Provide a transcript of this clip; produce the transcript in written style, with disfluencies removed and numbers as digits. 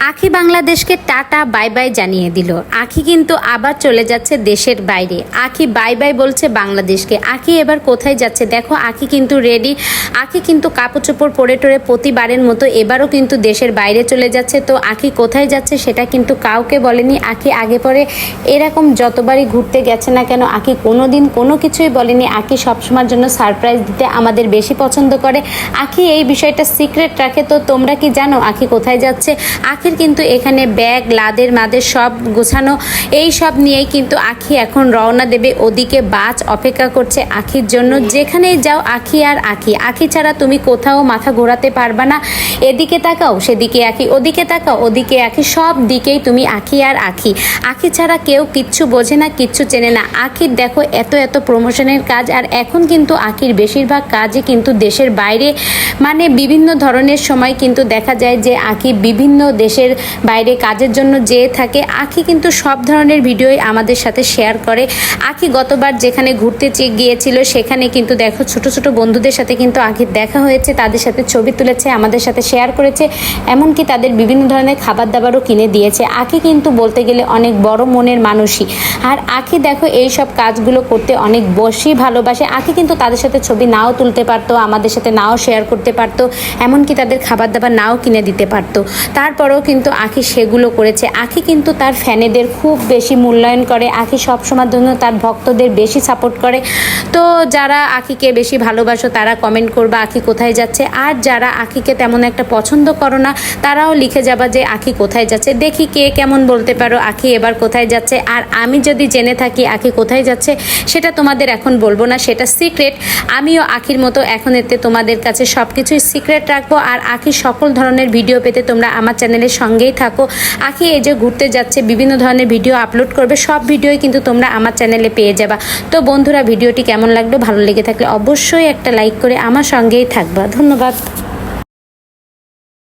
আখি বাংলাদেশকে tata bye bye জানিয়ে দিল। আখি কিন্তু আবার চলে যাচ্ছে দেশের বাইরে। আখি বাই বাই বলছে বাংলাদেশকে। আখি এবার কোথায় যাচ্ছে দেখো, আখি কিন্তু রেডি। আখি কিন্তু কাপড় চোপড় পরে টরে প্রতিবারের মতো এবারও কিন্তু দেশের বাইরে চলে যাচ্ছে। তো আখি কোথায় যাচ্ছে সেটা কিন্তু কাউকে বলেনি। আখি আগে পরে এরকম যতবারই ঘুরতে গেছে না কেন, আখি কোনো দিন কোনো কিছুই বলেনি। আখি সবসময়ের জন্য সারপ্রাইজ দিতে আমাদের বেশি পছন্দ করে। আখি এই বিষয়টা সিক্রেট রাখে। তো তোমরা কি জানো আখি কোথায় যাচ্ছে? আখির কিন্তু এখানে ব্যাগ লাদের মাদের সব গোছানো, এই সব নিয়েই কিন্তু আখি এখন রওনা দেবে। ওদিকে বাস অপেক্ষা করছে আখির জন্য। যেখানেই যাও আখি আর আখি। আখি ছাড়া তুমি কোথাও মাথা ঘোরাতে পারবা না। এদিকে তাকাও সেদিকে আখি, ওদিকে তাকাও ওদিকে আখি, সব দিকেই তুমি আখি আর আখি। আখি ছাড়া কেউ কিচ্ছু বোঝে না, কিচ্ছু চেনে না। আখির দেখো এত এত প্রমোশনের কাজ, আর এখন কিন্তু আখির বেশিরভাগ কাজই কিন্তু দেশের বাইরে, মানে বিভিন্ন ধরনের সময় কিন্তু দেখা যায় যে আখি বিভিন্ন দেশের বাইরে কাজের জন্য যেয়ে থাকে। আখি কিন্তু সব ধরনের ভিডিওই আমাদের সাথে শেয়ার করে। আখি গতবার যেখানে ঘুরতে গিয়েছিল সেখানে কিন্তু দেখো ছোট ছোট বন্ধুদের সাথে কিন্তু আখির দেখা হয়েছে, তাদের সাথে ছবি তুলেছে, আমাদের সাথে শেয়ার করেছে, এমনকি তাদের বিভিন্ন ধরনের খাবার দাবারও কিনে দিয়েছে। আখি কিন্তু বলতে গেলে অনেক বড় মনের মানুষই। আর আখি দেখো এই সব কাজগুলো করতে অনেক বেশি ভালোবাসে। আখি কিন্তু তাদের সাথে ছবি নাও তুলতে পারতো, আমাদের সাথে নাও শেয়ার করতে পারতো, এমনকি তাদের খাবার দাবার নাও কিনে দিতে পারতো। তারপরেও কিন্তু আখি সেগুলো করেছে। আখি কিন্তু তার ফ্যানেদের খুব বেশি মূল্যায়ন করে। আখি সবসময়ের জন্য তার ভক্তদের বেশি সাপোর্ট করে। তো যারা আখিকে বেশি ভালোবাসো তারা কমেন্ট করবা আখি কোথায় যাচ্ছে, আর যারা আখিকে তেমন একটা পছন্দ করো না তারাও লিখে যাবা যে আখি কোথায় যাচ্ছে। দেখি কে কেমন বলতে পারো আখি এবার কোথায় যাচ্ছে। আর আমি যদি জেনে থাকি আখি কোথায় যাচ্ছে সেটা তোমাদের এখন বলবো না, সেটা সিক্রেট। আমিও আখির মতো এখন এতে তোমাদের কাছে সব কিছুই সিক্রেট রাখবো। আর আখির সকল ধরনের ভিডিও পেতে তোমরা আমার চ্যানেলের সঙ্গেই থাকো। আখি এই যে ঘুরতে যাচ্ছে বিভিন্ন ধরনের ভিডিও আপলোড করবে, সব ভিডিওই কিন্তু তোমরা আমার চ্যানেলে পেয়ে যাবা। তো বন্ধুরা ভিডিওটি কেমন লাগলো, ভালো লেগে থাকলে অবশ্যই একটা লাইক করে আমার সঙ্গেই থাকবা। ধন্যবাদ।